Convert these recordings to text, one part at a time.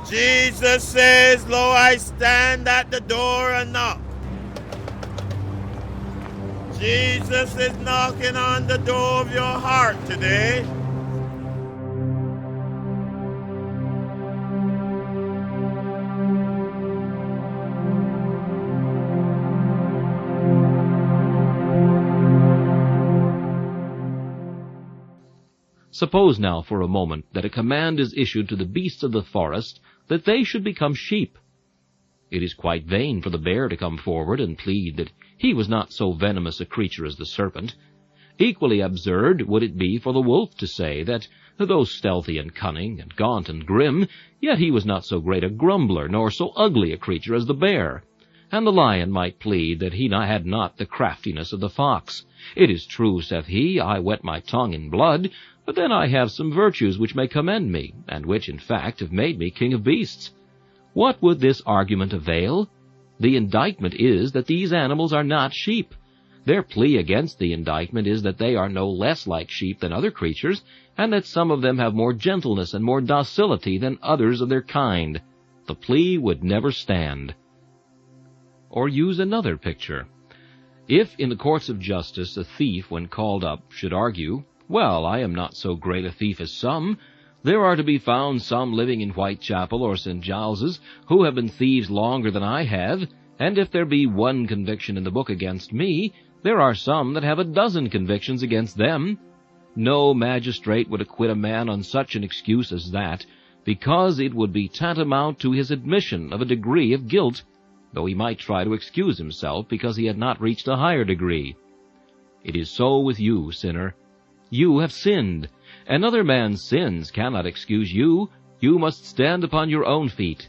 Jesus says, Lo, I stand at the door and knock. Jesus is knocking on the door of your heart today. Suppose now for a moment that a command is issued to the beasts of the forest that they should become sheep. It is quite vain for the bear to come forward and plead that he was not so venomous a creature as the serpent. Equally absurd would it be for the wolf to say that, though stealthy and cunning and gaunt and grim, yet he was not so great a grumbler nor so ugly a creature as the bear. And the lion might plead that he had not the craftiness of the fox. It is true, saith he, I wet my tongue in blood, but then I have some virtues which may commend me, and which, in fact, have made me king of beasts. What would this argument avail? The indictment is that these animals are not sheep. Their plea against the indictment is that they are no less like sheep than other creatures, and that some of them have more gentleness and more docility than others of their kind. The plea would never stand. Or use another picture. If in the courts of justice a thief, when called up, should argue, well, I am not so great a thief as some. There are to be found some living in Whitechapel or St. Giles's who have been thieves longer than I have, and if there be one conviction in the book against me, there are some that have a dozen convictions against them. No magistrate would acquit a man on such an excuse as that, because it would be tantamount to his admission of a degree of guilt, though he might try to excuse himself because he had not reached a higher degree. It is so with you, sinner. You have sinned. Another man's sins cannot excuse you. You must stand upon your own feet.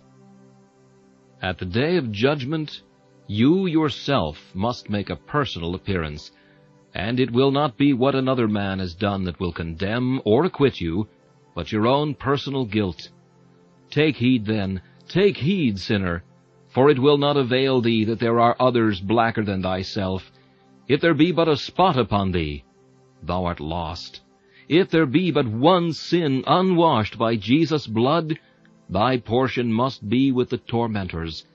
At the day of judgment, you yourself must make a personal appearance, and it will not be what another man has done that will condemn or acquit you, but your own personal guilt. Take heed, then, take heed, sinner, for it will not avail thee that there are others blacker than thyself. If there be but a spot upon thee, thou art lost. If there be but one sin unwashed by Jesus' blood, thy portion must be with the tormentors.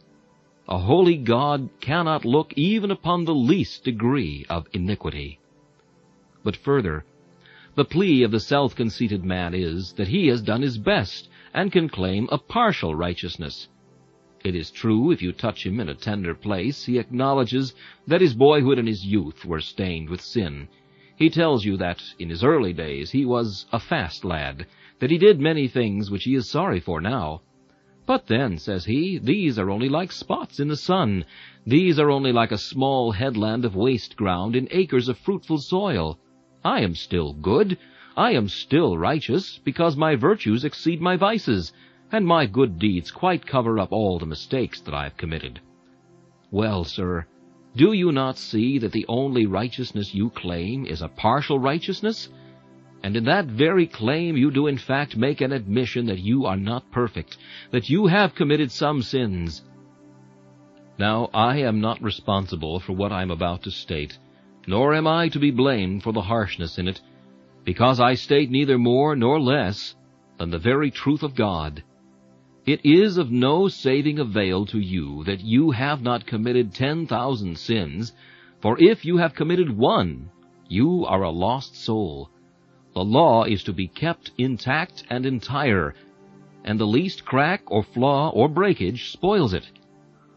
A holy God cannot look even upon the least degree of iniquity. But further, the plea of the self-conceited man is that he has done his best and can claim a partial righteousness. It is true, if you touch him in a tender place, he acknowledges that his boyhood and his youth were stained with sin. He tells you that in his early days he was a fast lad, that he did many things which he is sorry for now. But then, says he, these are only like spots in the sun. These are only like a small headland of waste ground in acres of fruitful soil. I am still good. I am still righteous, because my virtues exceed my vices, and my good deeds quite cover up all the mistakes that I have committed. Well, sir, do you not see that the only righteousness you claim is a partial righteousness? And in that very claim you do in fact make an admission that you are not perfect, that you have committed some sins. Now, I am not responsible for what I am about to state, nor am I to be blamed for the harshness in it, because I state neither more nor less than the very truth of God. It is of no saving avail to you that you have not committed 10,000 sins, for if you have committed one, you are a lost soul. The law is to be kept intact and entire, and the least crack or flaw or breakage spoils it.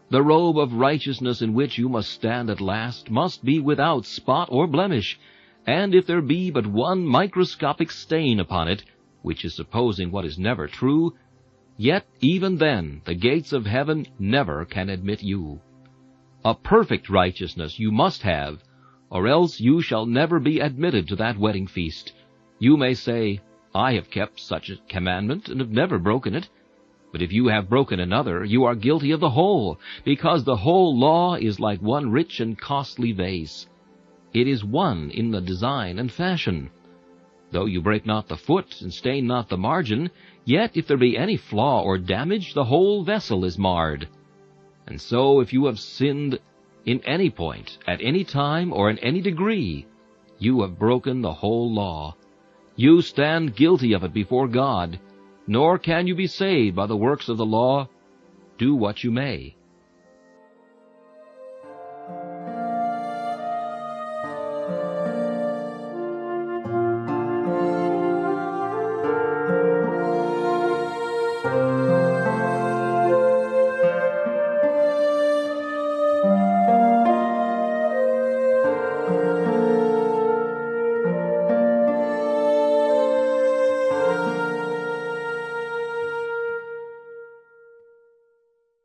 The robe of righteousness in which you must stand at last must be without spot or blemish, and if there be but one microscopic stain upon it, which is supposing what is never true, yet even then the gates of heaven never can admit you. A perfect righteousness you must have, or else you shall never be admitted to that wedding feast. You may say, I have kept such a commandment and have never broken it. But if you have broken another, you are guilty of the whole, because the whole law is like one rich and costly vase. It is one in the design and fashion. Though you break not the foot and stain not the margin, yet if there be any flaw or damage, the whole vessel is marred. And so if you have sinned in any point, at any time, or in any degree, you have broken the whole law. You stand guilty of it before God. nor can you be saved by the works of the law, do what you may.